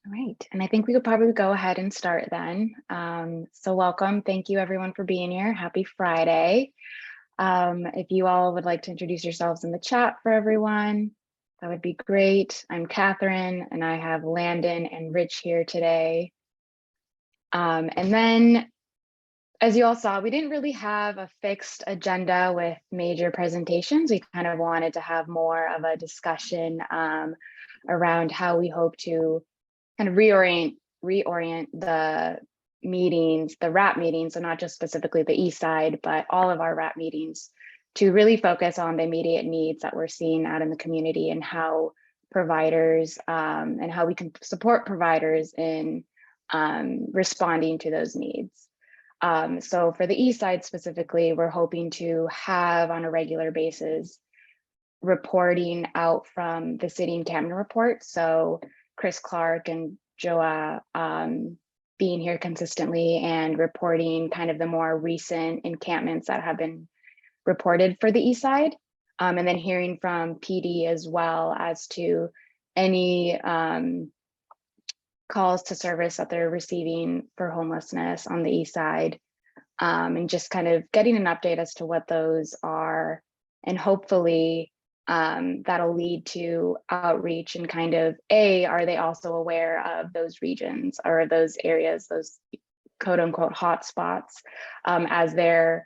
All right, and I think we could probably go ahead and start then. So welcome. Thank you everyone for being here. Happy Friday. If you all would like to introduce yourselves in the chat for everyone, that would be great. I'm Catherine and I have Landon and Rich here today. And then as you all saw, we didn't really have a fixed agenda with major presentations. We kind of wanted to have more of a discussion around how we hope to kind of reorient the meetings, the RAP meetings, so not just specifically the East Side, but all of our RAP meetings to really focus on the immediate needs that we're seeing out in the community and how providers and how we can support providers in responding to those needs. So for the East Side specifically, we're hoping to have on a regular basis reporting out from the city encampment report. So Chris Clark and Joa being here consistently and reporting kind of the more recent encampments that have been reported for the East Side. And then hearing from PD as well as to any calls to service that they're receiving for homelessness on the East Side. And just kind of getting an update as to what those are. And hopefully that'll lead to outreach and kind of are they also aware of those regions or those areas, those quote unquote hotspots as they're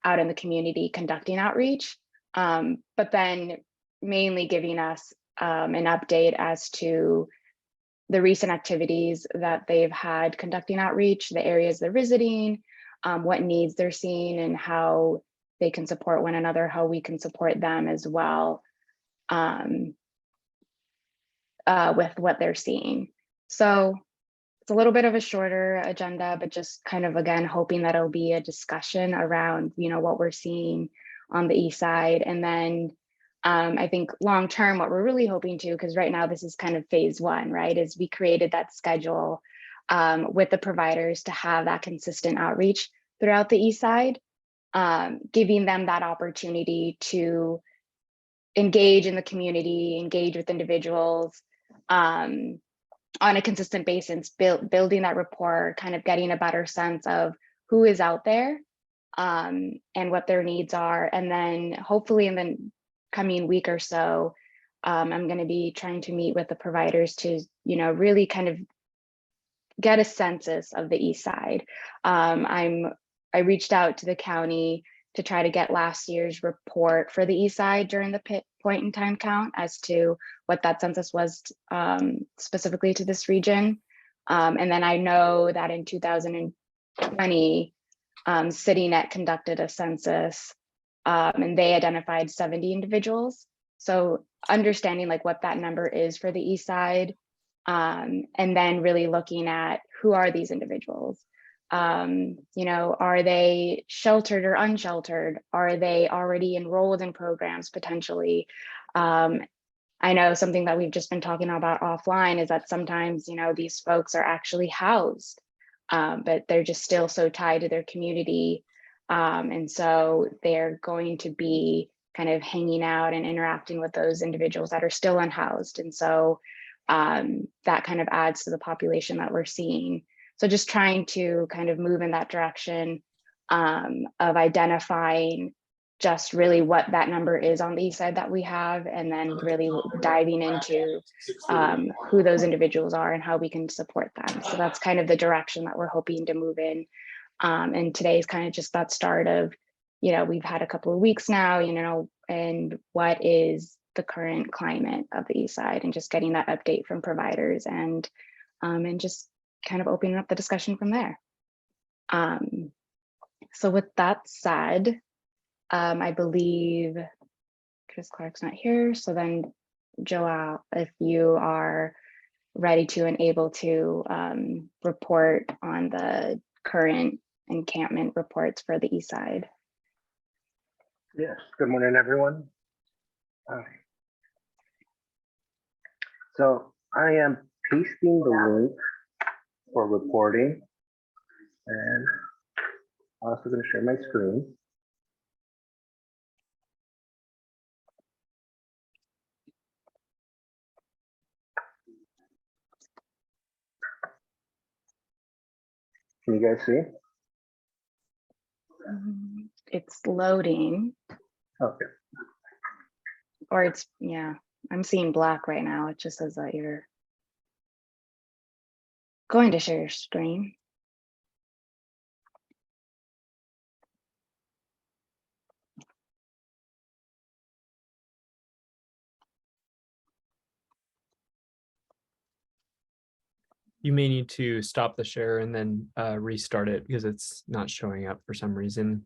out in the community conducting outreach, but then mainly giving us an update as to the recent activities that they've had conducting outreach, the areas they're visiting, what needs they're seeing and how they can support one another, how we can support them as well with what they're seeing. So it's a little bit of a shorter agenda, but just kind of, again, hoping that it'll be a discussion around, what we're seeing on the East Side. And then I think long term, what we're really hoping to, because right now this is kind of phase one, right, is we created that schedule with the providers to have that consistent outreach throughout the East Side, giving them that opportunity to engage in the community, engage with individuals on a consistent basis, building that rapport, kind of getting a better sense of who is out there and what their needs are. And then hopefully in the coming week or so, I'm going to be trying to meet with the providers to, really kind of get a census of the East Side. I reached out to the county to try to get last year's report for the East Side during the point in time count as to what that census was specifically to this region. And then I know that in 2020, CityNet conducted a census and they identified 70 individuals. So understanding like what that number is for the East Side, and then really looking at who are these individuals? Are they sheltered or unsheltered? Are they already enrolled in programs potentially? I know something that we've just been talking about offline is that sometimes, these folks are actually housed, but they're just still so tied to their community. And so they're going to be kind of hanging out and interacting with those individuals that are still unhoused. And so that kind of adds to the population that we're seeing. So just trying to kind of move in that direction of identifying just really what that number is on the East Side that we have, and then really diving into who those individuals are and how we can support them. So that's kind of the direction that we're hoping to move in. And today is kind of just that start of, we've had a couple of weeks now, and what is the current climate of the East Side, and just getting that update from providers and just kind of opening up the discussion from there. So with that said, I believe Chris Clark's not here. So then Joa, if you are ready to and able to report on the current encampment reports for the East Side. Yes, good morning, everyone. So I am pasting the link for reporting, and I'm also going to share my screen. Can you guys see? It's loading, Okay. or it's, yeah, I'm seeing black right now. It just says that you're going to share your screen. You may need to stop the share and then restart it because it's not showing up for some reason.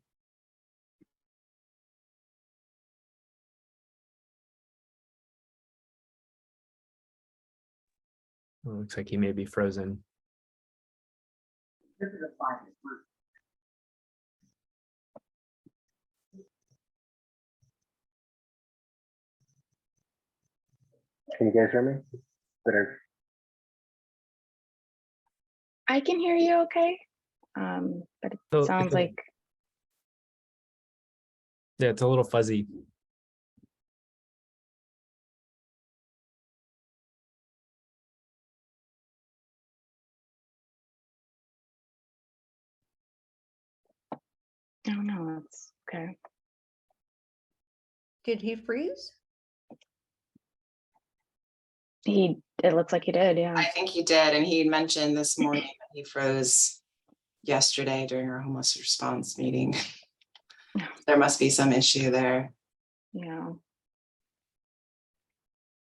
Well, it looks like he may be frozen. Can you guys hear me? Better. I can hear you okay, but it So, sounds like, yeah, it's a little fuzzy. oh no, it's okay. Did he freeze? It looks like he did, yeah. I think he did, and he mentioned this morning that he froze yesterday during our homeless response meeting. There must be some issue there. Yeah.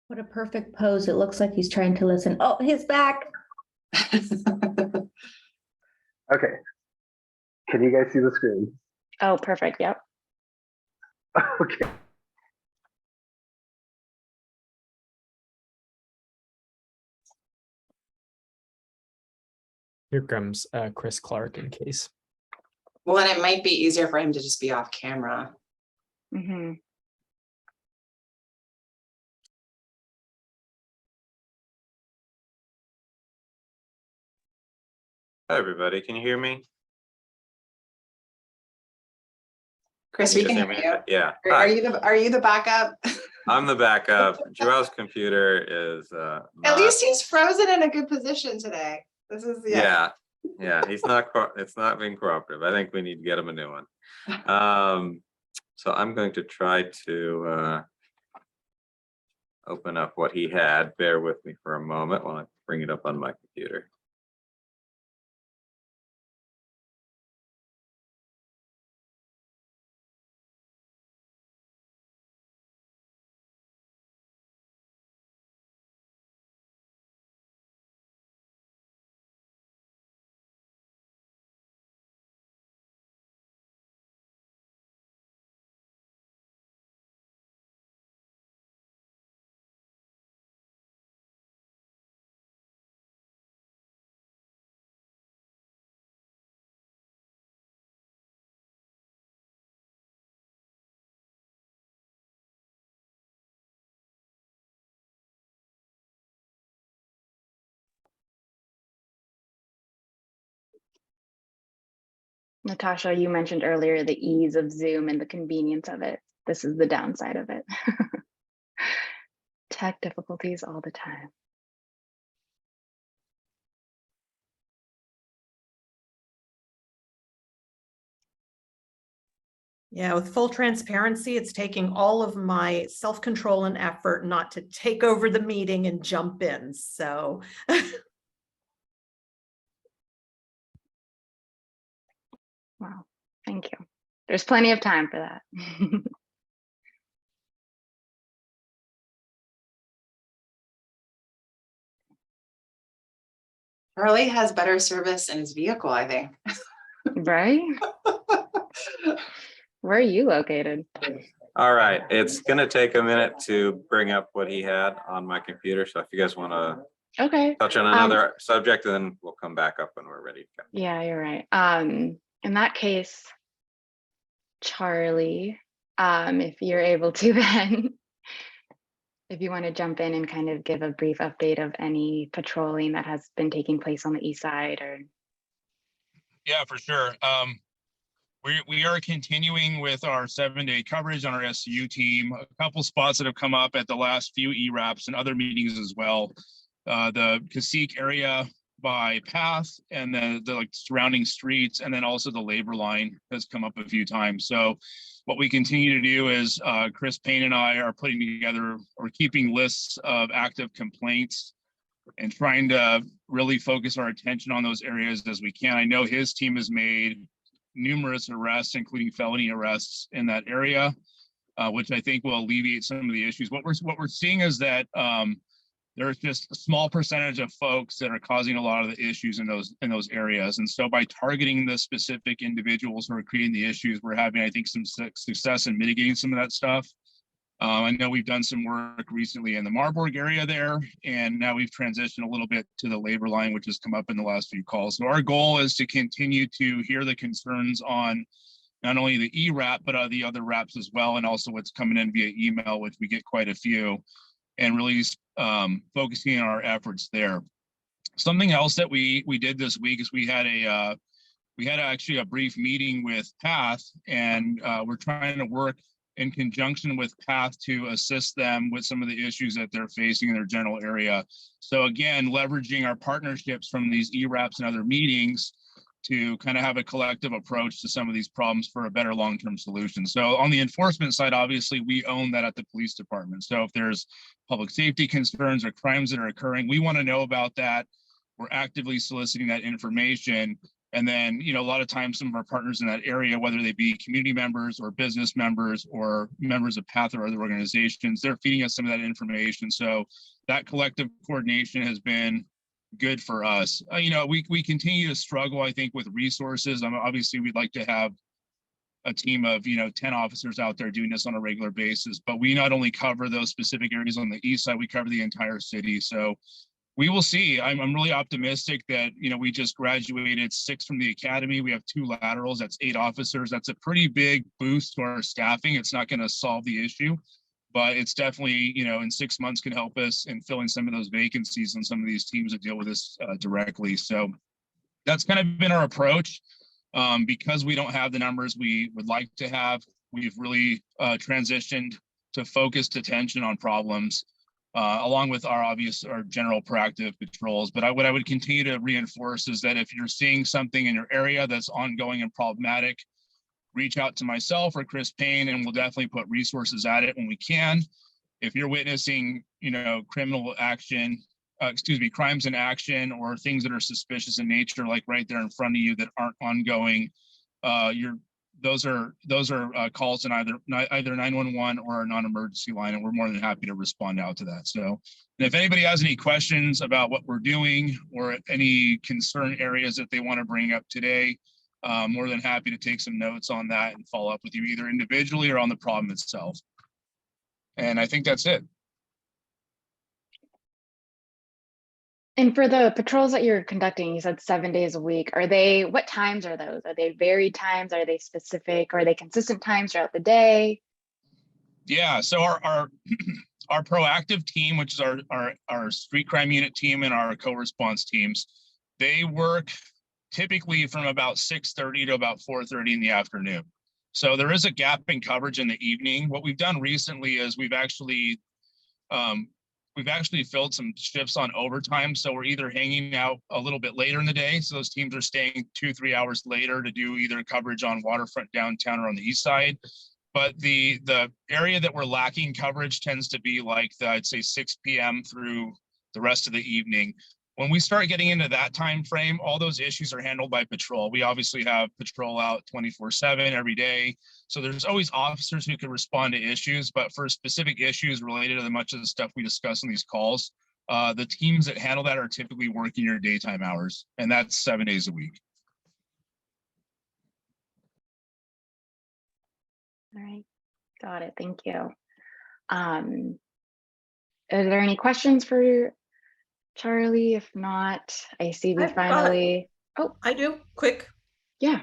What a perfect pose. It looks like he's trying to listen. Oh, he's back. Okay. Can you guys see the screen? Oh, perfect. Yep. Okay. Here comes Chris Clark in case. Well, and it might be easier for him to just be off camera. Mm-hmm. Hi, everybody. Can you hear me? Chris, Can we you can guys hear you. Yeah. Are Hi. you the backup? I'm the backup. Joel's computer is At not- least he's frozen in a good position today. This is Yeah. He's not. It's not being cooperative. I think we need to get him a new one. So I'm going to try to open up what he had. Bear with me for a moment while I bring it up on my computer. Natasha, you mentioned earlier the ease of Zoom and the convenience of it. This is the downside of it. Tech difficulties all the time. Yeah, with full transparency, it's taking all of my self-control and effort not to take over the meeting and jump in. So Wow, thank you. There's plenty of time for that. Charlie has better service in his vehicle, I think. Right? Where are you located? All right. It's going to take a minute to bring up what he had on my computer. So if you guys want to Okay. touch on another subject, then we'll come back up when we're ready to go. Yeah, you're right. In that case, Charlie, if you're able to then, if you want to jump in and kind of give a brief update of any patrolling that has been taking place on the east side or. Yeah, for sure. We are continuing with our 7-day coverage on our SCU team. A couple spots that have come up at the last few ERAPs and other meetings as well. The Cacique area by path and the like surrounding streets, and then also the labor line has come up a few times. So what we continue to do is Chris Payne and I are putting together or keeping lists of active complaints and trying to really focus our attention on those areas as we can. I know his team has made numerous arrests, including felony arrests in that area, which I think will alleviate some of the issues. What we're seeing is that there's just a small percentage of folks that are causing a lot of the issues in those areas. And so by targeting the specific individuals who are creating the issues, we're having, I think, some success in mitigating some of that stuff. I know we've done some work recently in the Marburg area there, and now we've transitioned a little bit to the labor line, which has come up in the last few calls. So our goal is to continue to hear the concerns on not only the ERAP, but the other RAPs as well, and also what's coming in via email, which we get quite a few, and really focusing our efforts there. Something else that we did this week is we had actually a brief meeting with PATH, and we're trying to work in conjunction with PATH to assist them with some of the issues that they're facing in their general area. So again, leveraging our partnerships from these ERAPs and other meetings to kind of have a collective approach to some of these problems for a better long-term solution. So on the enforcement side, obviously we own that at the police department. So if there's public safety concerns or crimes that are occurring, we want to know about that. We're actively soliciting that information. And then, a lot of times some of our partners in that area, whether they be community members or business members or members of PATH or other organizations, they're feeding us some of that information. So that collective coordination has been good for us. We continue to struggle, I think, with resources. Obviously, we'd like to have a team of 10 officers out there doing this on a regular basis, but we not only cover those specific areas on the east side, we cover the entire city. So we will see. I'm really optimistic that we just graduated 6 from the academy. We have 2 laterals. That's 8 officers. That's a pretty big boost to our staffing. It's not going to solve the issue, but it's definitely, in 6 months can help us in filling some of those vacancies on some of these teams that deal with this directly. So that's kind of been our approach. Because we don't have the numbers we would like to have, we've really transitioned to focused attention on problems, along with our general proactive patrols. But what I would continue to reinforce is that if you're seeing something in your area that's ongoing and problematic, reach out to myself or Chris Payne, and we'll definitely put resources at it when we can. If you're witnessing, criminal action, crimes in action or things that are suspicious in nature, like right there in front of you that aren't ongoing, those are calls in either 911 or a non-emergency line, and we're more than happy to respond out to that. So if anybody has any questions about what we're doing or any concern areas that they want to bring up today, more than happy to take some notes on that and follow up with you either individually or on the problem itself. And I think that's it. And for the patrols that you're conducting, you said 7 days a week. What times are those? Are they varied times? Are they specific? Are they consistent times throughout the day? Yeah, so our proactive team, which is our street crime unit team and our co-response teams, they work typically from about 6:30 to about 4:30 in the afternoon. So there is a gap in coverage in the evening. What we've done recently is we've actually filled some shifts on overtime. So we're either hanging out a little bit later in the day. So those teams are staying 2-3 hours later to do either coverage on waterfront downtown or on the east side. But the area that we're lacking coverage tends to be like I'd say 6 p.m. through the rest of the evening. When we start getting into that time frame, all those issues are handled by patrol. We obviously have patrol out 24/7 every day. So there's always officers who can respond to issues, but for specific issues related to much of the stuff we discuss in these calls, the teams that handle that are typically working your daytime hours, and that's 7 days a week. All right, got it. Thank you. Are there any questions for Charlie? If not, I see we I've got- finally. Oh, I do, quick. yeah.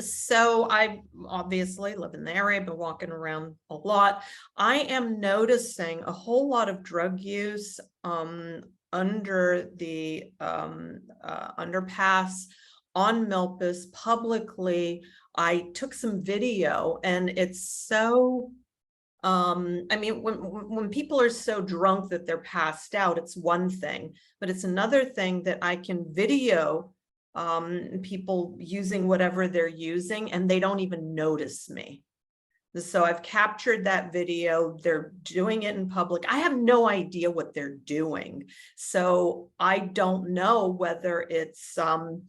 So I obviously live in the area, been walking around a lot. I am noticing a whole lot of drug use under the underpass on Milpas publicly. I took some video and it's so I mean, when people are so drunk that they're passed out, it's one thing, but it's another thing that I can video people using whatever they're using and they don't even notice me. So I've captured that video. They're doing it in public. I have no idea what they're doing. So I don't know whether it's something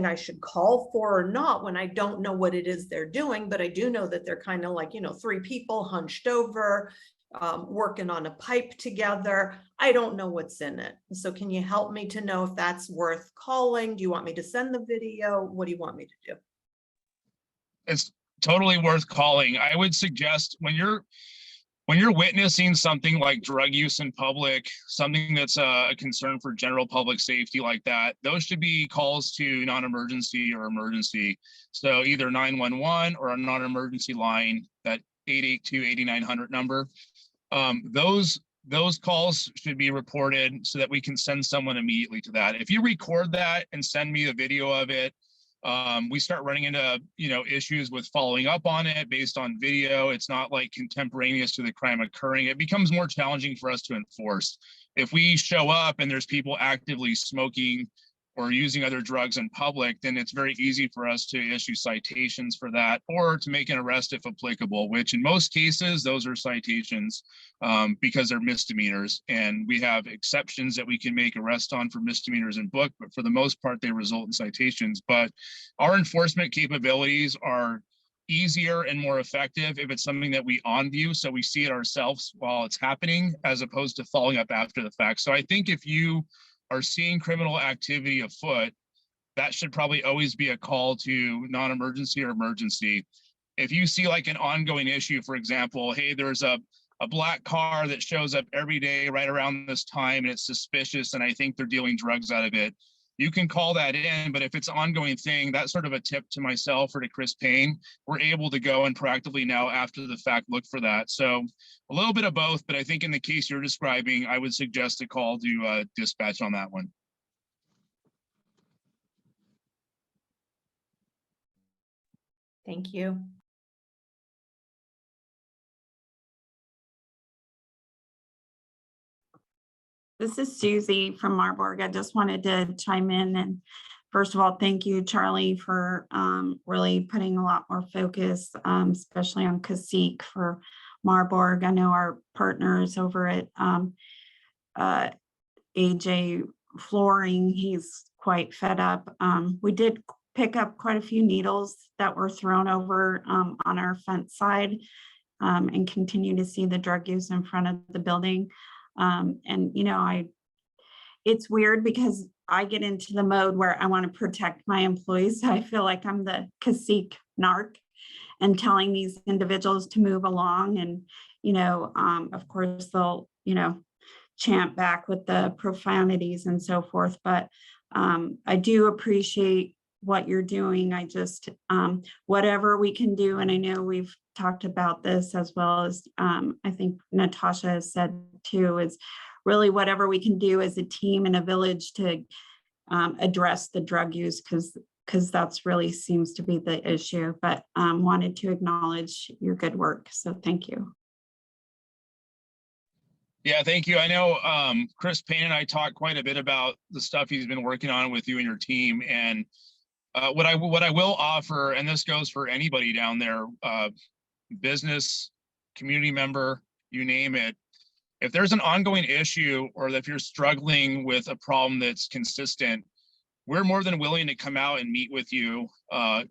I should call for or not when I don't know what it is they're doing, but I do know that they're kind of like, you know, 3 people hunched over, working on a pipe together. I don't know what's in it. So can you help me to know if that's worth calling? Do you want me to send the video? What do you want me to do? It's totally worth calling. I would suggest when you're witnessing something like drug use in public, something that's a concern for general public safety like that, those should be calls to non-emergency or emergency. So either 911 or a non-emergency line, that 882-8900 number. Those calls should be reported so that we can send someone immediately to that. If you record that and send me a video of it, we start running into, you know, issues with following up on it based on video. It's not like contemporaneous to the crime occurring. It becomes more challenging for us to enforce. If we show up and there's people actively smoking or using other drugs in public, then it's very easy for us to issue citations for that or to make an arrest if applicable, which in most cases, those are citations because they're misdemeanors. And we have exceptions that we can make arrest on for misdemeanors in book, but for the most part, they result in citations. But our enforcement capabilities are easier and more effective if it's something that we on view, so we see it ourselves while it's happening, as opposed to following up after the fact. So I think if you are seeing criminal activity afoot, that should probably always be a call to non-emergency or emergency. If you see like an ongoing issue, for example, hey, there's a black car that shows up every day right around this time and it's suspicious and I think they're dealing drugs out of it, you can call that in. But if it's an ongoing thing, that's sort of a tip to myself or to Chris Payne. We're able to go and proactively now after the fact look for that. So a little bit of both, but I think in the case you're describing, I would suggest a call to dispatch on that one. Thank you. This is Susie from Marburg. I just wanted to chime in and first of all, thank you, Charlie, for really putting a lot more focus, especially on Cacique for Marburg. I know our partners over at AJ Flooring, he's quite fed up. We did pick up quite a few needles that were thrown over on our fence side and continue to see the drug use in front of the building. And, you know, it's weird because I get into the mode where I want to protect my employees. So I feel like I'm the Cacique narc and telling these individuals to move along. And, you know, of course, they'll, you know, chant back with the profanities and so forth. But I do appreciate what you're doing. I just, whatever we can do, and I know we've talked about this as well as I think Natasha has said too, is really whatever we can do as a team and a village to address the drug use, because that's really seems to be the issue. But wanted to acknowledge your good work. So thank you. Yeah, thank you. I know Chris Payne and I talked quite a bit about the stuff he's been working on with you and your team. And what I will offer, and this goes for anybody down there, business, community member, you name it. If there's an ongoing issue or if you're struggling with a problem that's consistent, we're more than willing to come out and meet with you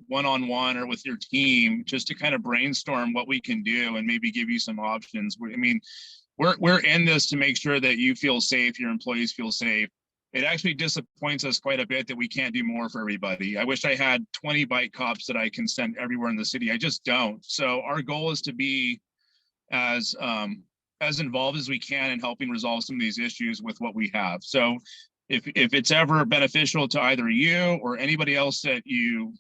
one-on-one or with your team just to kind of brainstorm what we can do and maybe give you some options. I mean, we're in this to make sure that you feel safe, your employees feel safe. It actually disappoints us quite a bit that we can't do more for everybody. I wish I had 20 bike cops that I can send everywhere in the city. I just don't. So our goal is to be as involved as we can in helping resolve some of these issues with what we have. So if it's ever beneficial to either you or anybody else that you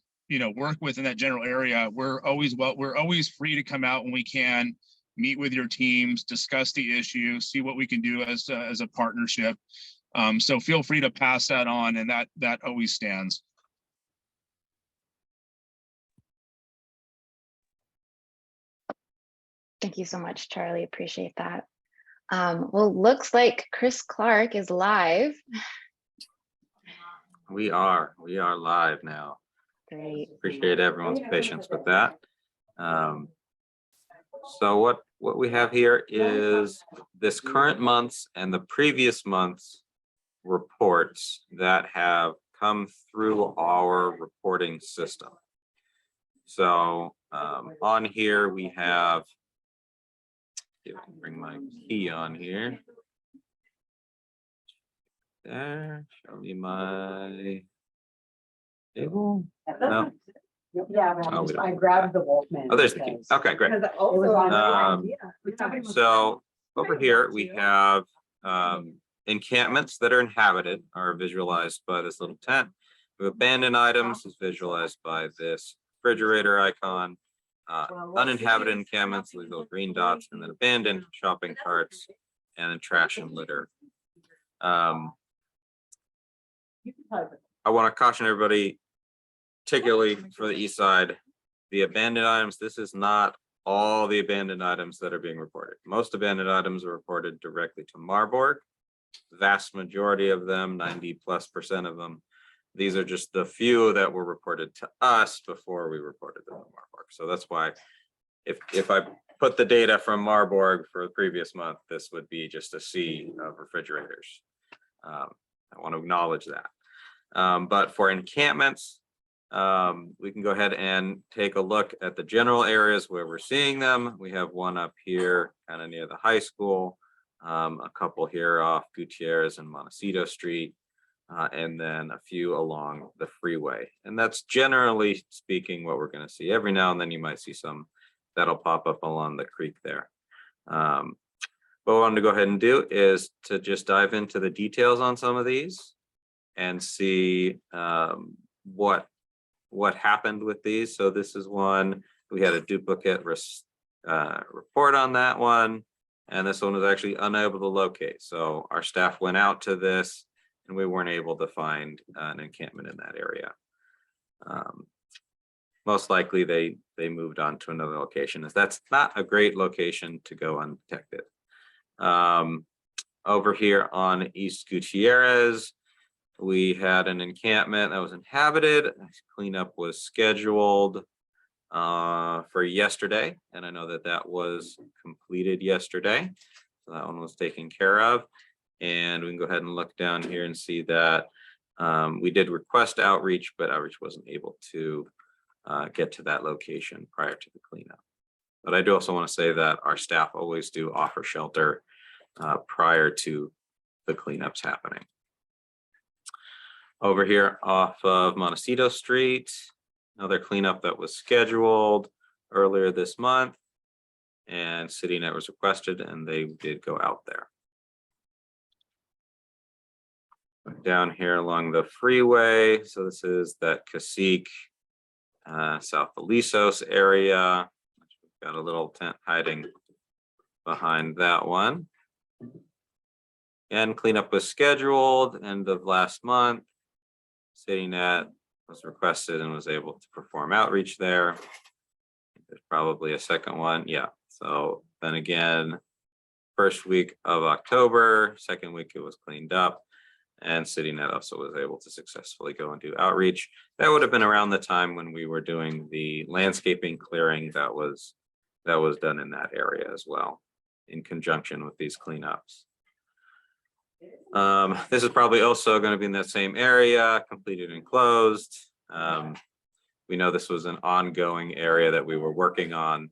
work with in that general area, we're always free to come out when we can, meet with your teams, discuss the issue, see what we can do as a partnership. So feel free to pass that on, and that always stands. Thank you so much, Charlie. Appreciate that. Well, looks like Chris Clark is live. We are live now. Great. Appreciate everyone's patience with that. So what we have here is this current month's and the previous month's reports that have come through our reporting system. So on here we have, if I can bring my key on here. There, show me my table. No. Yeah, Oh, we don't I need grabbed that. the Wolfman. Oh, there's the key. Okay, great. Because it was on. So over here, we have encampments that are inhabited are visualized by this little tent. We have abandoned items is visualized by this refrigerator icon. Uninhabited encampments, these little green dots, and then abandoned shopping carts, and then trash and litter. I want to caution everybody, particularly for the east side, the abandoned items, this is not all the abandoned items that are being reported. Most abandoned items are reported directly to Marburg. The vast majority of them, 90+% of them, these are just the few that were reported to us before we reported them to Marburg. So that's why if I put the data from Marburg for the previous month, this would be just a sea of refrigerators. I want to acknowledge that. But for encampments, we can go ahead and take a look at the general areas where we're seeing them. We have one up here kind of near the high school, a couple here off Gutierrez and Montecito Street, and then a few along the freeway. And that's generally speaking what we're going to see. Every now and then you might see some that'll pop up along the creek there. What I wanted to go ahead and do is to just dive into the details on some of these and see what happened with these. So this is one, we had a duplicate report on that one, and this one was actually unable to locate. So our staff went out to this and we weren't able to find an encampment in that area. Most likely they moved on to another location, as that's not a great location to go undetected. Over here on East Gutierrez, we had an encampment that was inhabited. Cleanup was scheduled for yesterday, and I know that that was completed yesterday. So that one was taken care of. And we can go ahead and look down here and see that we did request outreach, but outreach wasn't able to get to that location prior to the cleanup. But I do also want to say that our staff always do offer shelter prior to the cleanups happening. Over here off of Montecito Street, another cleanup that was scheduled earlier this month, and CityNet was requested and they did go out there. Down here along the freeway, so this is that Cacique, South Alisos area. Got a little tent hiding behind that one. And cleanup was scheduled end of last month. CityNet was requested and was able to perform outreach there. There's probably a second one. Yeah. So then again, first week of October, second week it was cleaned up, and CityNet also was able to successfully go and do outreach. That would have been around the time when we were doing the landscaping clearing that was done in that area as well, in conjunction with these cleanups. This is probably also going to be in that same area, completed and closed. We know this was an ongoing area that we were working on.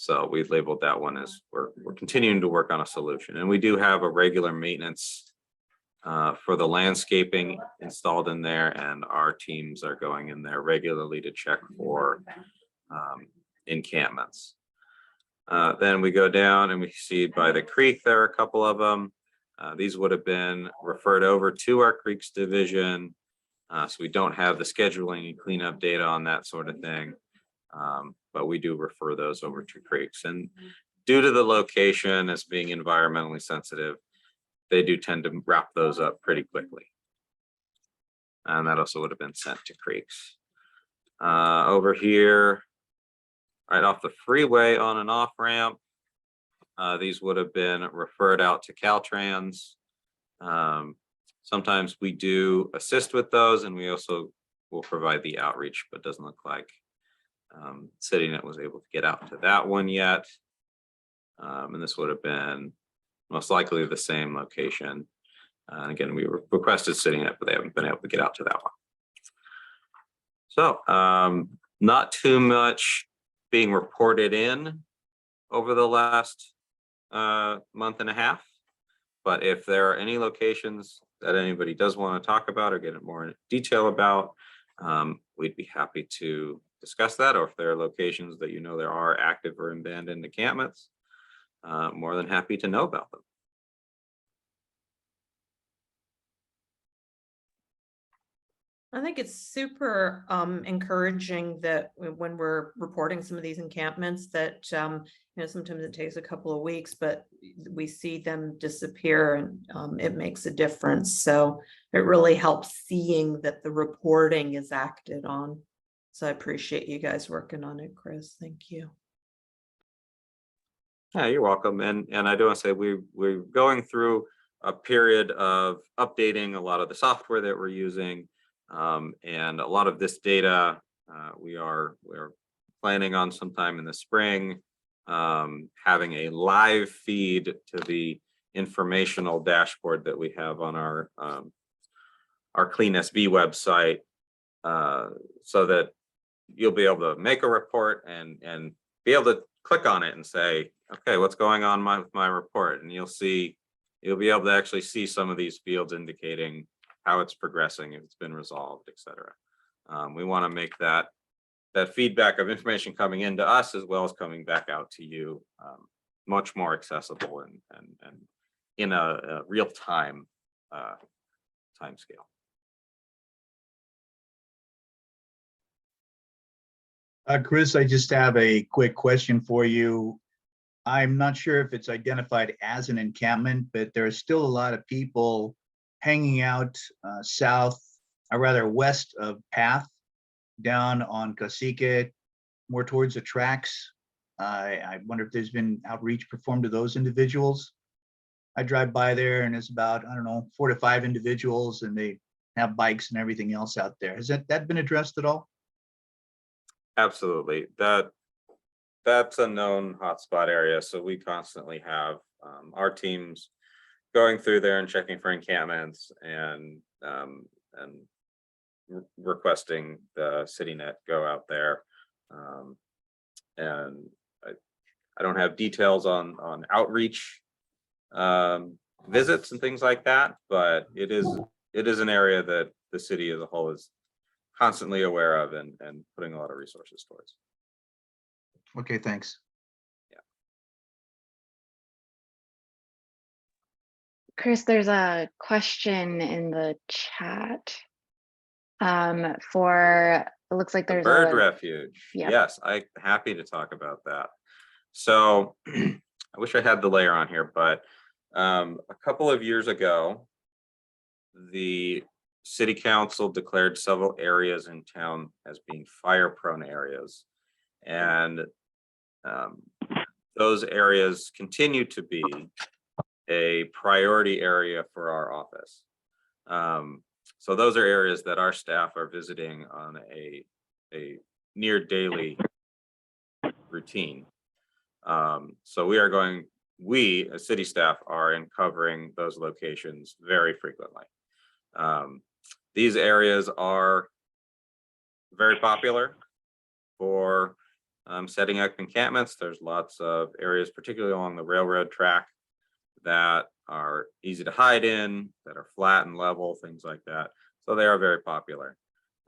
So we've labeled that one as we're continuing to work on a solution. And we do have a regular maintenance for the landscaping installed in there, and our teams are going in there regularly to check for encampments. Then we go down and we see by the creek, there are a couple of them. These would have been referred over to our creeks division. So we don't have the scheduling and cleanup data on that sort of thing. But we do refer those over to creeks. And due to the location as being environmentally sensitive, they do tend to wrap those up pretty quickly. And that also would have been sent to creeks. Over here, right off the freeway on and off ramp. These would have been referred out to Caltrans. Sometimes we do assist with those, and we also will provide the outreach, but doesn't look like CityNet was able to get out to that one yet. And this would have been most likely the same location. And again, we requested CityNet, but they haven't been able to get out to that one. So not too much being reported in over the last month and a half. But if there are any locations that anybody does want to talk about or get more in detail about, we'd be happy to discuss that. Or if there are locations that you know there are active or abandoned encampments, more than happy to know about them. I think it's super encouraging that when we're reporting some of these encampments that, sometimes it takes a couple of weeks, but we see them disappear and it makes a difference. So it really helps seeing that the reporting is acted on. So I appreciate you guys working on it, Chris. Thank you. Yeah, you're welcome. And I do want to say we're going through a period of updating a lot of the software that we're using. And a lot of this data we're planning on sometime in the spring, having a live feed to the informational dashboard that we have on our CleanSB website, so that you'll be able to make a report and be able to click on it and say, okay, what's going on with my report? And you'll be able to actually see some of these fields indicating how it's progressing, if it's been resolved, et cetera. We want to make that feedback of information coming into us as well as coming back out to you much more accessible and in a real-time time scale. Chris, I just have a quick question for you. I'm not sure if it's identified as an encampment, but there are still a lot of people hanging out west of Path, down on Cacique, more towards the tracks. I wonder if there's been outreach performed to those individuals. I drive by there and it's about, 4 to 5 individuals, and they have bikes and everything else out there. Has that been addressed at all? Absolutely. That's a known hotspot area. So we constantly have our teams going through there and checking for encampments and requesting the CityNet go out there. And I don't have details on outreach visits and things like that, but it is an area that the city as a whole is constantly aware of and putting a lot of resources towards. Okay, thanks. Chris, there's a question in the chat it looks like there's Bird refuge. Yeah. Yes, I'm happy to talk about that. So I wish I had the layer on here, but a couple of years ago, the city council declared several areas in town as being fire prone areas. And those areas continue to be a priority area for our office. So those are areas that our staff are visiting on a near daily routine. So we as city staff are uncovering those locations very frequently. These areas are very popular for setting up encampments. There's lots of areas, particularly along the railroad track, that are easy to hide in, that are flat and level, things like that. So they are very popular.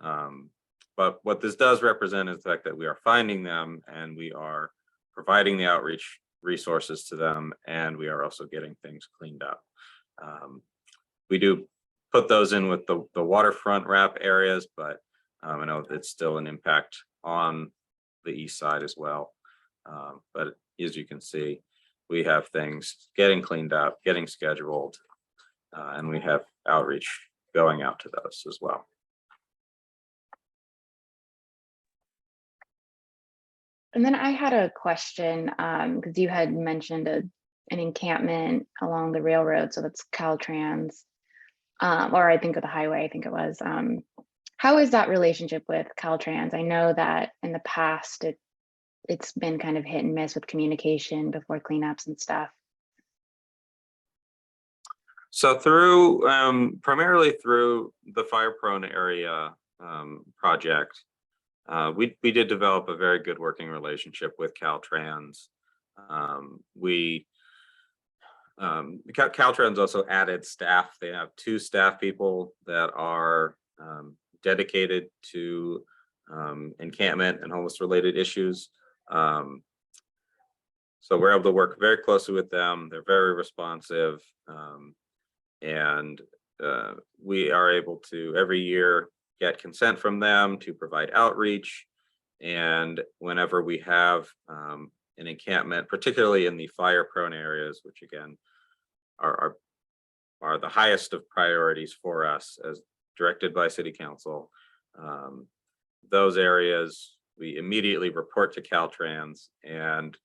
But what this does represent is the fact that we are finding them and we are providing the outreach resources to them, and we are also getting things cleaned up. We do put those in with the waterfront RAP areas, but I know it's still an impact on the east side as well. But as you can see, we have things getting cleaned up, getting scheduled, and we have outreach going out to those as well. And then I had a question, because you had mentioned an encampment along the railroad, so that's Caltrans, or I think of the highway, I think it was. How is that relationship with Caltrans? I know that in the past, it's been kind of hit and miss with communication before cleanups and stuff. So through, primarily through the fire prone area project, we did develop a very good working relationship with Caltrans. Caltrans also added staff. They have 2 staff people that are dedicated to encampment and homeless related issues. So we're able to work very closely with them. They're very responsive. And we are able to every year get consent from them to provide outreach. And whenever we have an encampment, particularly in the fire prone areas, which again are the highest of priorities for us as directed by City Council, those areas we immediately report to Caltrans, and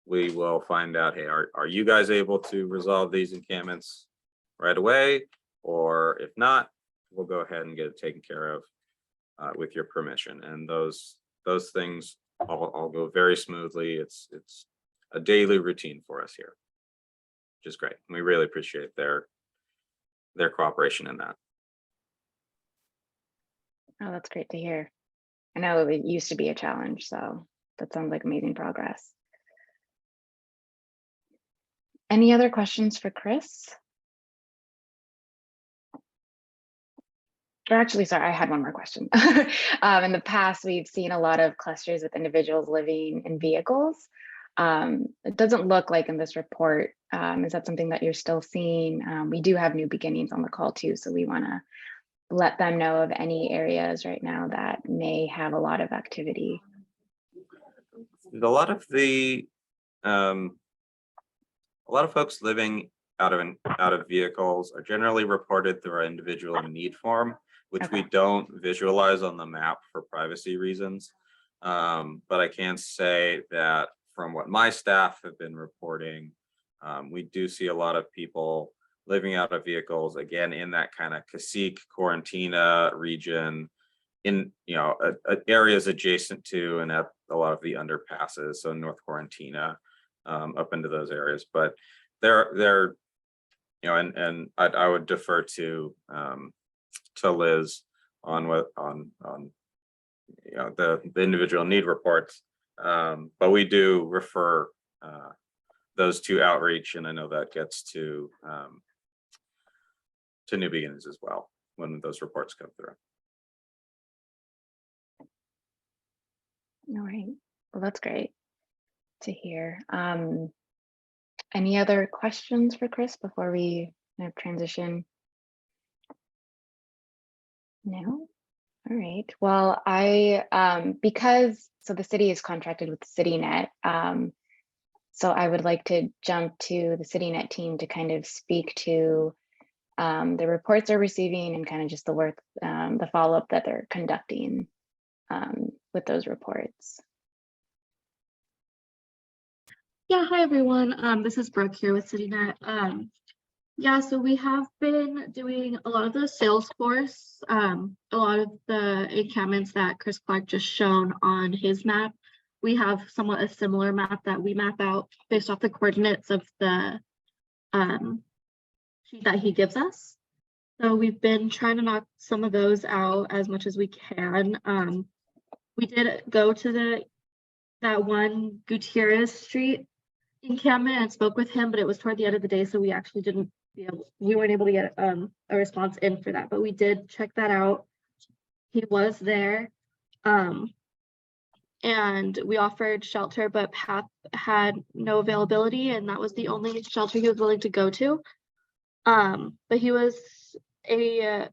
we will find out, hey, are you guys able to resolve these encampments right away? Or if not, we'll go ahead and get it taken care of with your permission. And those things all go very smoothly. It's a daily routine for us here, which is great. We really appreciate their cooperation in that. Oh, that's great to hear. I know it used to be a challenge, so that sounds like amazing progress. Any other questions for Chris? Or actually, sorry, I had one more question. In the past, we've seen a lot of clusters with individuals living in vehicles. It doesn't look like in this report. Is that something that you're still seeing? We do have New Beginnings on the call too, so we want to let them know of any areas right now that may have a lot of activity. A lot of folks living out of vehicles are generally reported through our individual need form, which we don't visualize on the map for privacy reasons. But I can say that from what my staff have been reporting, we do see a lot of people living out of vehicles, again, in that kind of Cacique, Quarantina region, in areas adjacent to and at a lot of the underpasses, so North Quarantina, up into those areas. But they're and I would defer to Liz on the individual need reports, but we do refer those to outreach, and I know that gets to New Beginnings as well when those reports come through. All right, well, that's great to hear. Any other questions for Chris before we kind of transition? No? All right. Well, so the city is contracted with CityNet. So I would like to jump to the CityNet team to kind of speak to the reports they're receiving and kind of just the work, the follow-up that they're conducting with those reports. Yeah, hi everyone. This is Brooke here with CityNet. Yeah, so we have been doing a lot of the Salesforce, a lot of the encampments that Chris Clark just shown on his map. We have somewhat a similar map that we map out based off the coordinates of the sheet that he gives us. So we've been trying to knock some of those out as much as we can. We did go to that one Gutierrez Street encampment and spoke with him, but it was toward the end of the day, so we actually we weren't able to get a response in for that, but we did check that out. He was there, and we offered shelter, but Pat had no availability, and that was the only shelter he was willing to go to. But he was a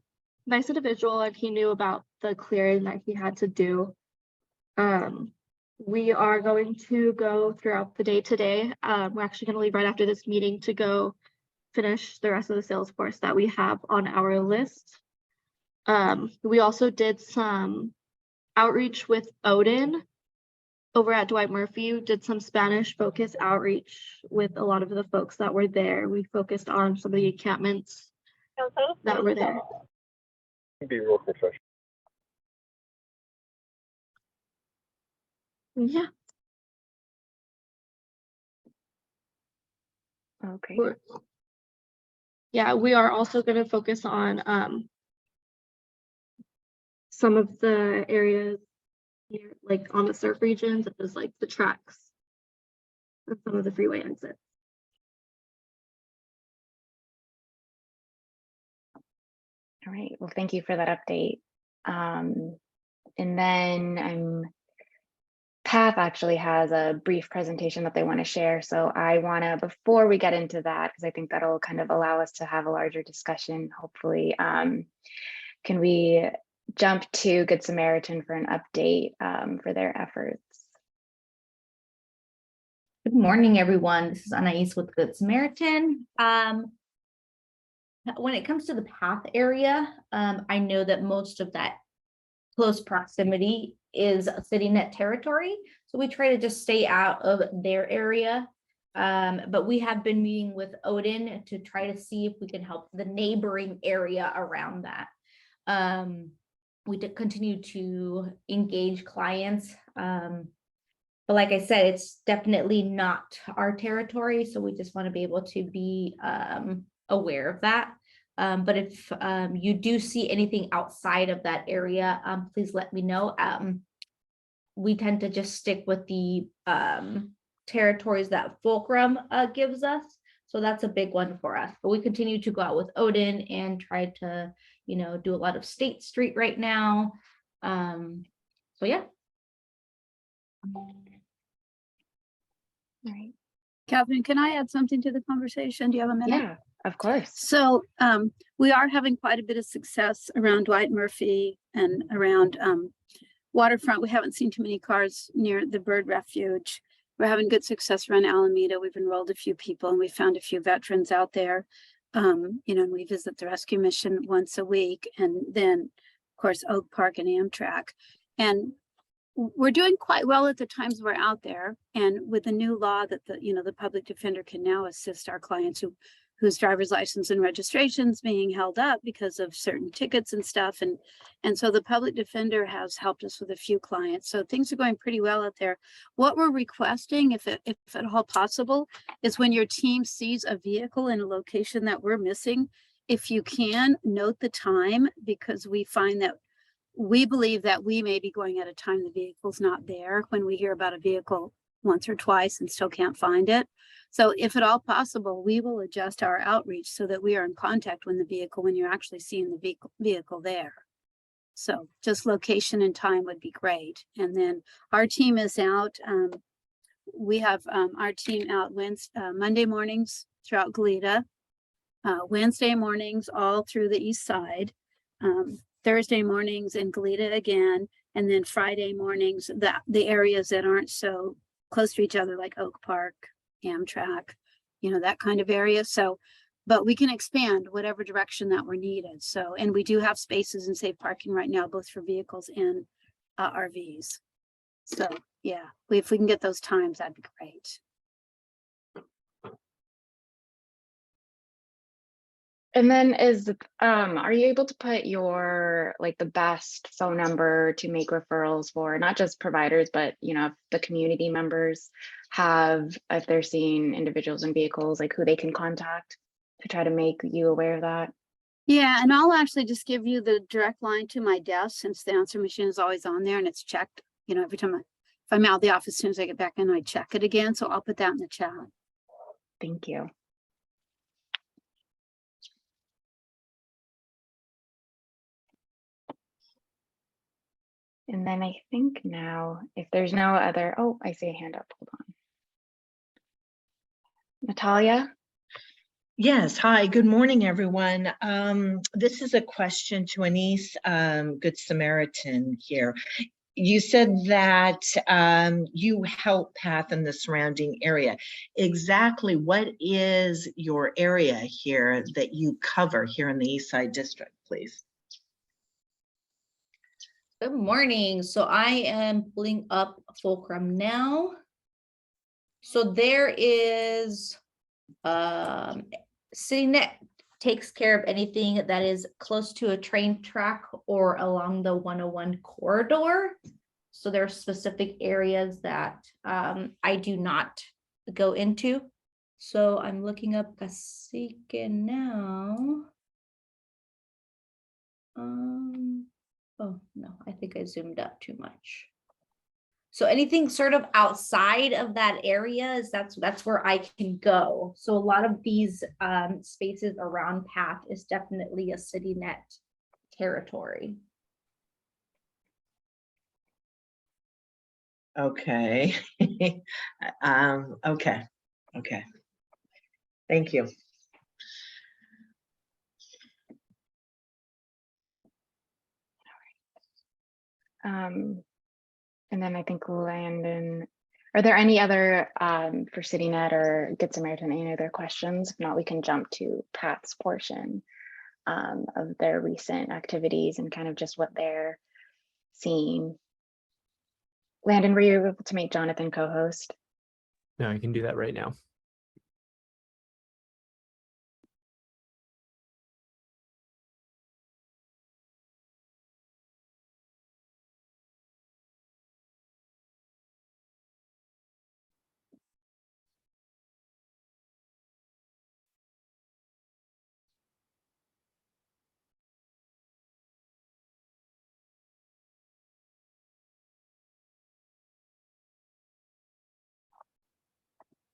nice individual, and he knew about the clearing that he had to do. We are going to go throughout the day today. We're actually going to leave right after this meeting to go finish the rest of the Salesforce that we have on our list. We also did some outreach with Odin over at Dwight Murphy, did some Spanish focus outreach with a lot of the folks that were there. We focused on some of the encampments that were there. Be real professional. Yeah. Okay. Yeah, we are also going to focus on some of the areas here, like on the surf region, such as like the tracks and some of the freeway exits. All right. Well, thank you for that update. And then Path actually has a brief presentation that they want to share. So I want to, before we get into that, because I think that'll kind of allow us to have a larger discussion, hopefully, can we jump to Good Samaritan for an update for their efforts? Good morning, everyone. This is Anais with Good Samaritan. When it comes to the Path area, I know that most of that close proximity is sitting at territory. So we try to just stay out of their area. But we have been meeting with Odin to try to see if we can help the neighboring area around that. We did continue to engage clients. But like I said, it's definitely not our territory. So we just want to be able to be aware of that. But if you do see anything outside of that area, please let me know. We tend to just stick with the territories that Fulcrum gives us. So that's a big one for us. But we continue to go out with Odin and try to, you know, do a lot of State Street right now. So yeah. All right. Catherine, can I add something to the conversation? Do you have a minute? Yeah, of course. So we are having quite a bit of success around Dwight Murphy and around Waterfront. We haven't seen too many cars near the bird refuge. We're having good success around Alameda. We've enrolled a few people and we found a few veterans out there. You know, and we visit the rescue mission once a week, and then of course Oak Park and Amtrak. And we're doing quite well at the times we're out there. And with the new law that the public defender can now assist our clients whose driver's license and registrations being held up because of certain tickets and stuff. And so the public defender has helped us with a few clients. So things are going pretty well out there. What we're requesting, if at all possible, is when your team sees a vehicle in a location that we're missing, if you can note the time, because we find that we believe that we may be going at a time the vehicle's not there when we hear about a vehicle once or twice and still can't find it. So if at all possible, we will adjust our outreach so that we are in contact when you're actually seeing the vehicle there. So just location and time would be great. And then our team is out. We have our team out Monday mornings throughout Goleta, Wednesday mornings all through the east side, Thursday mornings in Goleta again, and then Friday mornings, the areas that aren't so close to each other, like Oak Park, Amtrak, that kind of area. So, but we can expand whatever direction that we're needed. So, and we do have spaces and safe parking right now, both for vehicles and RVs. So yeah, if we can get those times, that'd be great. And then are you able to put your the best phone number to make referrals for not just providers, but if the community members if they're seeing individuals in vehicles, who they can contact to try to make you aware of that? Yeah, and I'll actually just give you the direct line to my desk, since the answer machine is always on there and it's checked, every time if I'm out of the office, as soon as I get back in, I check it again. So I'll put that in the chat. Thank you. And then I think now, if there's no other, I see a hand up. Hold on. Natalia? Yes, hi, good morning, everyone. This is a question to Anise, Good Samaritan here. You said that you help Path in the surrounding area. Exactly what is your area here that you cover here in the Eastside District, please? Good morning. So I am pulling up Fulcrum now. So there is, CityNet takes care of anything that is close to a train track or along the 101 corridor. So there are specific areas that I do not go into. So I'm looking up Cacique now. Oh no, I think I zoomed up too much. So anything sort of outside of that area is that's where I can go. So a lot of these spaces around path is definitely a CityNet territory. Okay. Okay. Thank you. And then I think Landon, are there any other for CityNet or Good Samaritan, any other questions? If not, we can jump to Pat's portion of their recent activities and kind of just what they're seeing. Landon, were you able to make Jonathan co-host? No, I can do that right now.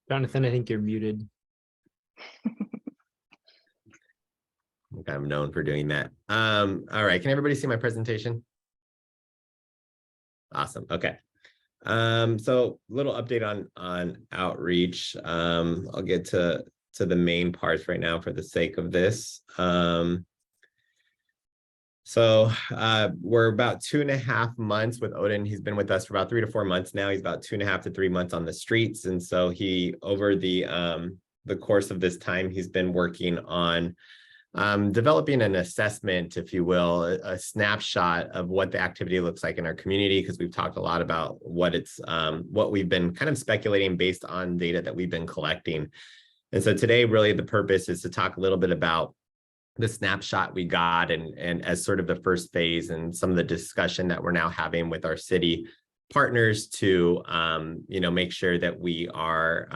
Jonathan, I think you're muted. I'm known for doing that. All right, can everybody see my presentation? Awesome. Okay. So little update on outreach. I'll get to the main parts right now for the sake of this. So we're about 2.5 months with Odin. He's been with us for about 3 to 4 months now. He's about 2.5 to 3 months on the streets. And so he, over the course of this time, he's been working on developing an assessment, if you will, a snapshot of what the activity looks like in our community, because we've talked a lot about what we've been kind of speculating based on data that we've been collecting. And so today, really, the purpose is to talk a little bit about the snapshot we got and as sort of the first phase and some of the discussion that we're now having with our city partners to, make sure that we are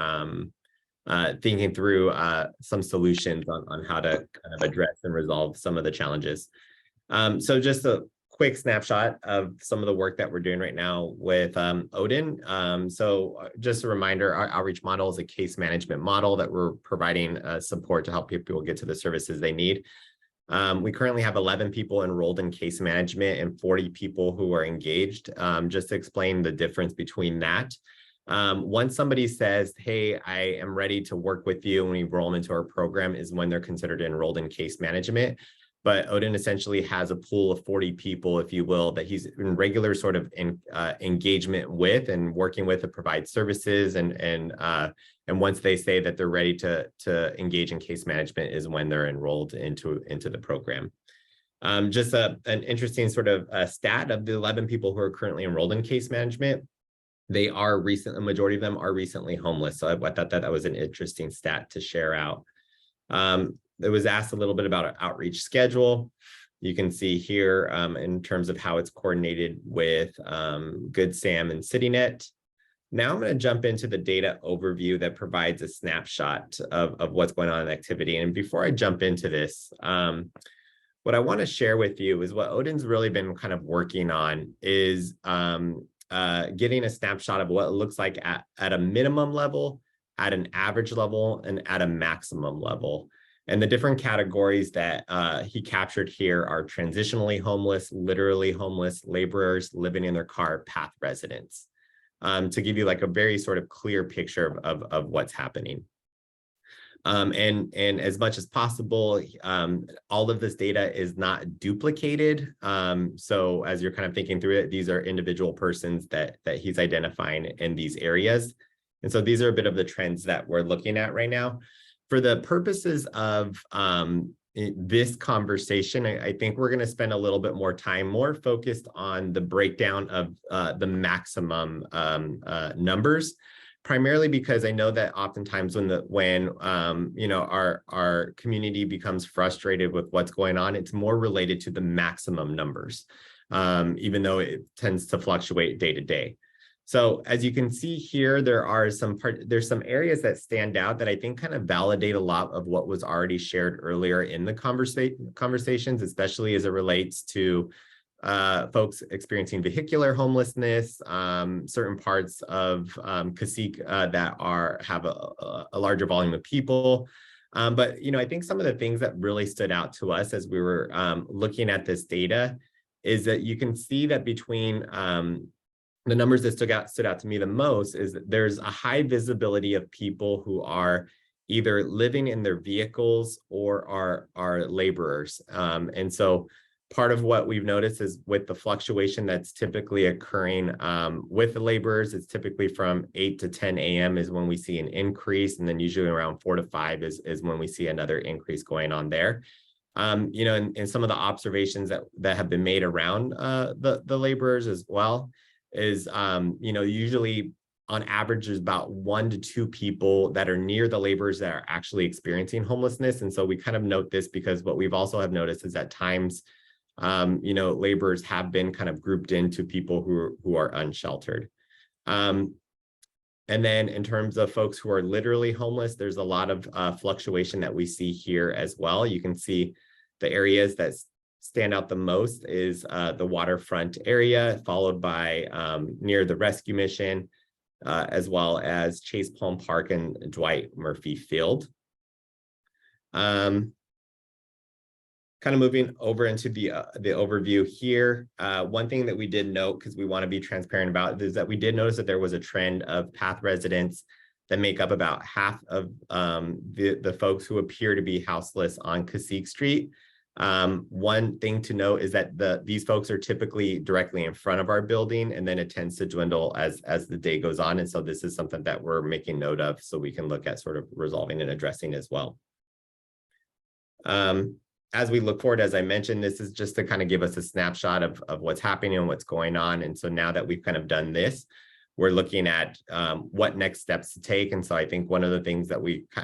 thinking through some solutions on how to kind of address and resolve some of the challenges. So just a quick snapshot of some of the work that we're doing right now with Odin. So just a reminder, our outreach model is a case management model that we're providing support to help people get to the services they need. We currently have 11 people enrolled in case management and 40 people who are engaged. Just to explain the difference between that. Once somebody says, hey, I am ready to work with you and we enroll them into our program is when they're considered enrolled in case management. But Odin essentially has a pool of 40 people, if you will, that he's in regular sort of engagement with and working with to provide services. And once they say that they're ready to engage in case management is when they're enrolled into the program. Just an interesting sort of stat of the 11 people who are currently enrolled in case management. They are a majority of them are recently homeless. So I thought that was an interesting stat to share out. It was asked a little bit about our outreach schedule. You can see here in terms of how it's coordinated with Good Sam and CityNet. Now I'm going to jump into the data overview that provides a snapshot of what's going on in activity. And before I jump into this, what I want to share with you is what Odin's really been kind of working on is getting a snapshot of what it looks like at a minimum level, at an average level, and at a maximum level. And the different categories that he captured here are transitionally homeless, literally homeless, laborers living in their car, path residents, to give you like a very sort of clear picture of what's happening. And as much as possible, all of this data is not duplicated. So as you're kind of thinking through it, these are individual persons that he's identifying in these areas. And so these are a bit of the trends that we're looking at right now. For the purposes of this conversation, I think we're going to spend a little bit more time more focused on the breakdown of the maximum numbers, primarily because I know that oftentimes when you know, our community becomes frustrated with what's going on, it's more related to the maximum numbers, even though it tends to fluctuate day to day. So as you can see here, there's some areas that stand out that I think kind of validate a lot of what was already shared earlier in the conversations, especially as it relates to folks experiencing vehicular homelessness, certain parts of Cacique that have a larger volume of people. But, you know, I think some of the things that really stood out to us as we were looking at this data is that you can see that between the numbers that stood out to me the most is that there's a high visibility of people who are either living in their vehicles or are laborers. And so part of what we've noticed is with the fluctuation that's typically occurring with the laborers, it's typically from 8 to 10 a.m. is when we see an increase. And then usually around 4 to 5 is when we see another increase going on there. You know, and some of the observations that have been made around the laborers as well is, you know, usually on average, there's about 1 to 2 people that are near the laborers that are actually experiencing homelessness. And so we kind of note this because what we've also have noticed is at times, you know, laborers have been kind of grouped into people who are unsheltered. And then in terms of folks who are literally homeless, there's a lot of fluctuation that we see here as well. You can see the areas that stand out the most is the waterfront area, followed by near the rescue mission, as well as Chase Palm Park and Dwight Murphy Field. Kind of moving over into the overview here. One thing that we did note, because we want to be transparent about, is that we did notice that there was a trend of PATH residents that make up about half of the folks who appear to be houseless on Cacique Street. One thing to note is that these folks are typically directly in front of our building, and then it tends to dwindle as the day goes on. And so this is something that we're making note of so we can look at sort of resolving and addressing as well. As we look forward, as I mentioned, this is just to kind of give us a snapshot of what's happening and what's going on. And so now that we've kind of done this, we're looking at what next steps to take. And so I think one of the things that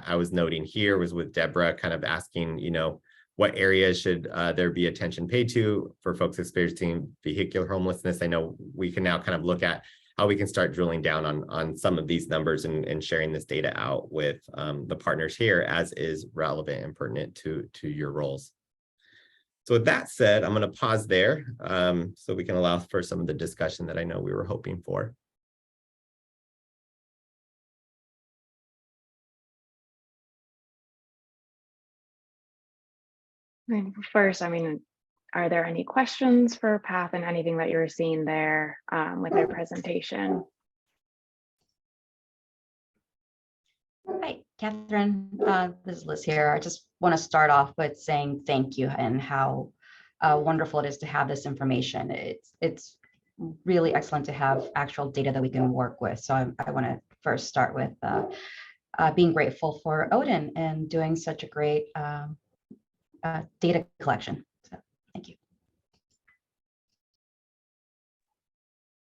I was noting here was with Deborah kind of asking, you know, what areas should there be attention paid to for folks experiencing vehicular homelessness. I know we can now kind of look at how we can start drilling down on some of these numbers and sharing this data out with the partners here as is relevant and pertinent to your roles. So with that said, I'm going to pause there so we can allow for some of the discussion that I know we were hoping for. First, I mean, are there any questions for PATH and anything that you're seeing there with their presentation? Hi, Catherine. This is Liz here. I just want to start off with saying thank you and how wonderful it is to have this information. It's really excellent to have actual data that we can work with. So I want to first start with being grateful for Odin and doing such a great data collection. So thank you.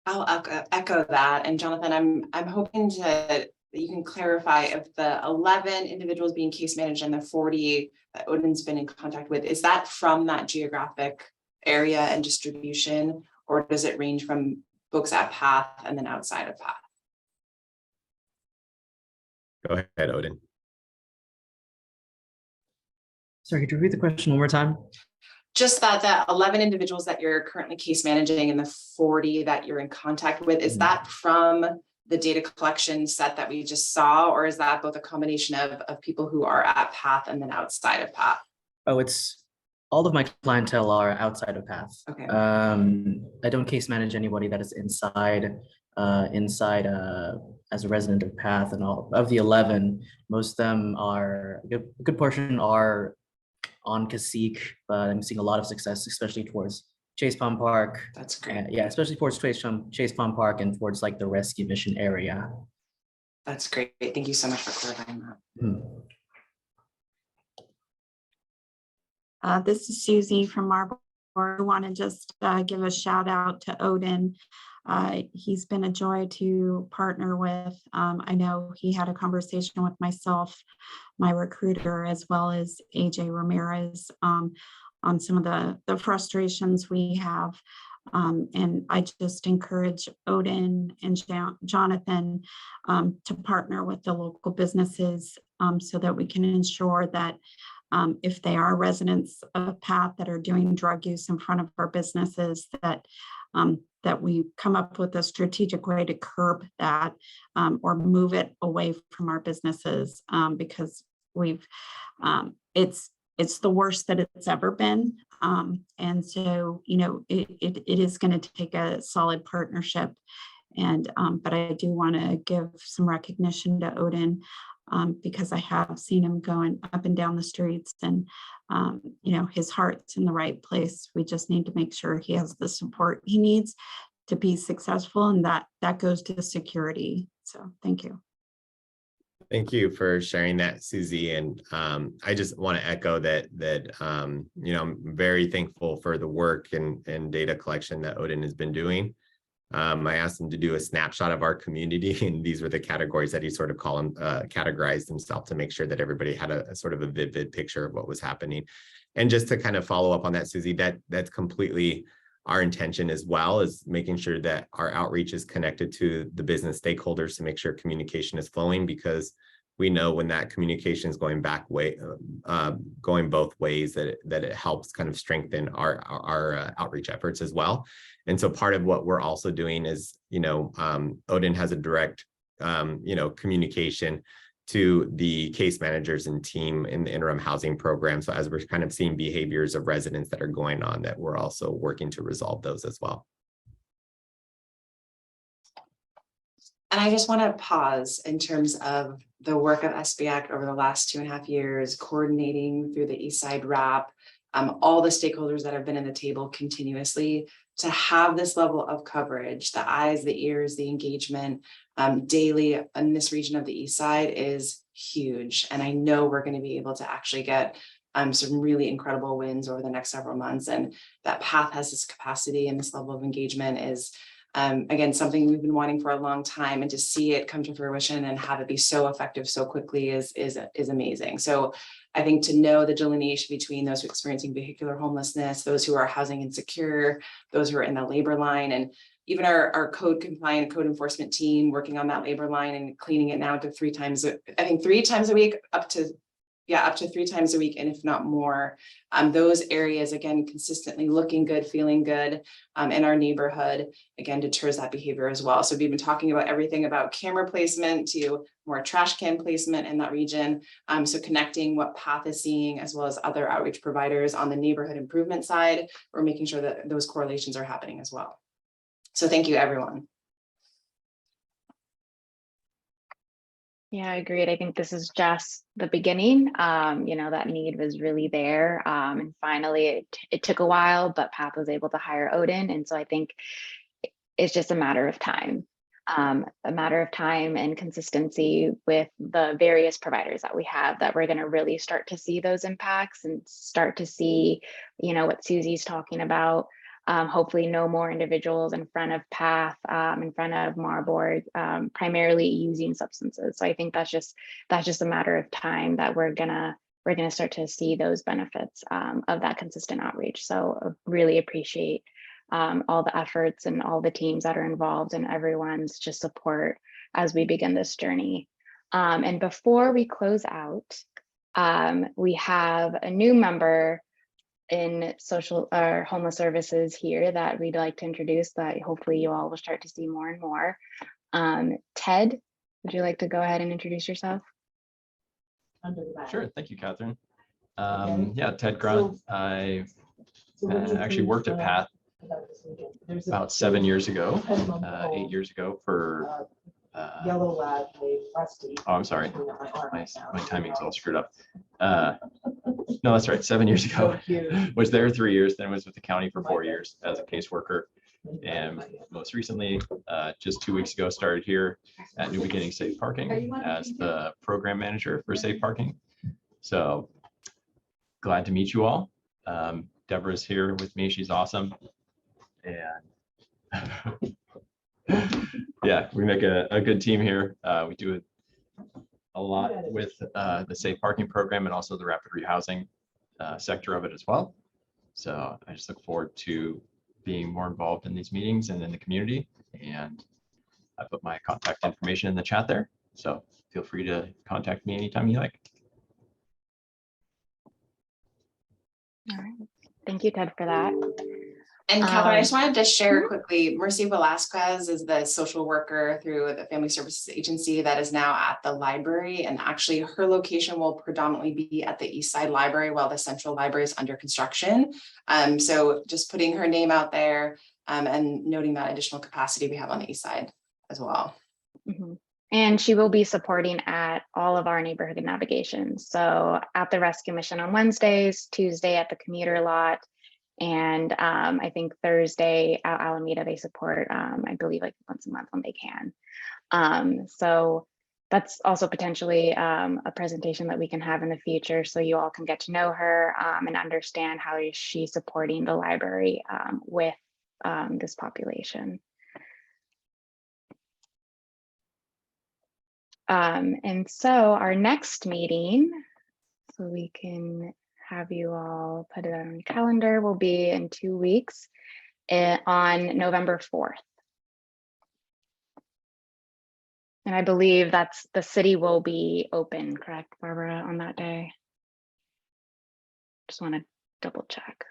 I'll echo that. And Jonathan, I'm hoping that you can clarify if the 11 individuals being case managed and the 40 that Odin's been in contact with, is that from that geographic area and distribution, or does it range from folks at PATH and then outside of PATH? Go ahead, Odin. Sorry, could you repeat the question one more time? Just that the 11 individuals that you're currently case managing and the 40 that you're in contact with, is that from the data collection set that we just saw, or is that both a combination of people who are at PATH and then outside of PATH? Oh, it's all of my clientele are outside of PATH. Okay. I don't case manage anybody that is inside as a resident of PATH, and all of the 11, most of them are a good portion are on Cacique, but I'm seeing a lot of success, especially towards Chase Palm Park. That's great. Yeah, especially towards Chase Palm Park and towards like the rescue mission area. That's great. Thank you so much for clarifying that. This is Susie from Marble. I want to just give a shout out to Odin. He's been a joy to partner with. I know he had a conversation with myself, my recruiter, as well as AJ Ramirez on some of the frustrations we have. And I just encourage Odin and Jonathan to partner with the local businesses so that we can ensure that if they are residents of Path that are doing drug use in front of our businesses, that that we come up with a strategic way to curb that or move it away from our businesses because we've it's the worst that it's ever been. And so, you know, it is going to take a solid partnership. And but I do want to give some recognition to Odin because I have seen him going up and down the streets and, you know, his heart's in the right place. We just need to make sure he has the support he needs to be successful. And that goes to security. So thank you. Thank you for sharing that, Susie. And I just want to echo that you know, I'm very thankful for the work and data collection that Odin has been doing. I asked him to do a snapshot of our community, and these were the categories that he sort of categorized himself to make sure that everybody had a sort of a vivid picture of what was happening. And just to kind of follow up on that, Susie, that's completely our intention as well, is making sure that our outreach is connected to the business stakeholders to make sure communication is flowing, because we know when that communication is going going both ways, that it helps kind of strengthen our outreach efforts as well. And so part of what we're also doing is, you know, Odin has a direct, you know, communication to the case managers and team in the interim housing program. So as we're kind of seeing behaviors of residents that are going on, that we're also working to resolve those as well. And I just want to pause in terms of the work of SBAC over the last 2.5 years, coordinating through the Eastside RAP, all the stakeholders that have been in the table continuously to have this level of coverage, the eyes, the ears, the engagement daily in this region of the East Side is huge. And I know we're going to be able to actually get some really incredible wins over the next several months. And that Path has this capacity, and this level of engagement is again, something we've been wanting for a long time, and to see it come to fruition and have it be so effective so quickly is amazing. So I think to know the delineation between those who are experiencing vehicular homelessness, those who are housing insecure, those who are in the labor line, and even our code compliant code enforcement team working on that labor line and cleaning it now to 3 times, I think 3 times a week, up to 3 times a week, and if not more. Those areas, again, consistently looking good, feeling good in our neighborhood, again, deters that behavior as well. So we've been talking about everything about camera placement to more trash can placement in that region. So connecting what Path is seeing as well as other outreach providers on the neighborhood improvement side, we're making sure that those correlations are happening as well. So thank you, everyone. Yeah, I agreed. I think this is just the beginning. You know, that need was really there. And finally, it took a while, but Path was able to hire Odin. And so I think it's just a matter of time. A matter of time and consistency with the various providers that we have, that we're going to really start to see those impacts and start to see, you know, what Susie's talking about. Hopefully no more individuals in front of Path, in front of Marburg, primarily using substances. So I think that's just a matter of time that we're gonna start to see those benefits of that consistent outreach. So really appreciate all the efforts and all the teams that are involved and everyone's just support as we begin this journey. And before we close out, we have a new member in social or homeless services here that we'd like to introduce, that hopefully you all will start to see more and more. Ted, would you like to go ahead and introduce yourself? Sure, thank you, Catherine. Yeah, Ted Grunt. I actually worked at Path about 7 years ago, 8 years ago for Yellow lad, rusty. Oh, I'm sorry. My timing's all screwed up. No, that's right. 7 years ago. Was there 3 years, then was with the county for 4 years as a caseworker. And most recently, just 2 weeks ago, started here at New Beginning Safe Parking as the program manager for safe parking. So glad to meet you all. Deborah's here with me. She's awesome. And yeah, we make a good team here. We do a lot with the safe parking program and also the rapid rehousing sector of it as well. So I just look forward to being more involved in these meetings and in the community. And I put my contact information in the chat there. So feel free to contact me anytime you like. All right. Thank you, Ted, for that. And Catherine, I just wanted to share quickly, Mercy Velasquez is the social worker through the Family Services Agency that is now at the library. And actually her location will predominantly be at the East Side Library while the Central Library is under construction. So just putting her name out there and noting that additional capacity we have on the East Side as well. Mm-hmm. And she will be supporting at all of our neighborhood navigations. So at the Rescue Mission on Wednesdays, Tuesday at the commuter lot, and I think Thursday out Alameda they support, I believe like once a month when they can. So that's also potentially a presentation that we can have in the future so you all can get to know her and understand how she's supporting the library with this population. And so our next meeting, so we can have you all put it on your calendar, will be in 2 weeks on November 4th. And I believe that's the city will be open, correct, Barbara, on that day? Just want to double check.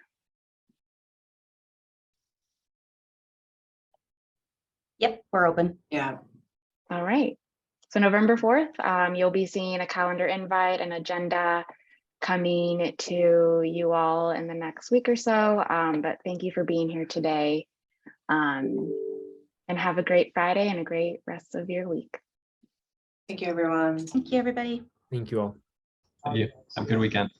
Yep, we're open. Yeah. All right. So November 4th, you'll be seeing a calendar invite and agenda coming to you all in the next week or so. But thank you for being here today. And have a great Friday and a great rest of your week. Thank you, everyone. Thank you, everybody. Thank you all. Thank you. Have a good weekend.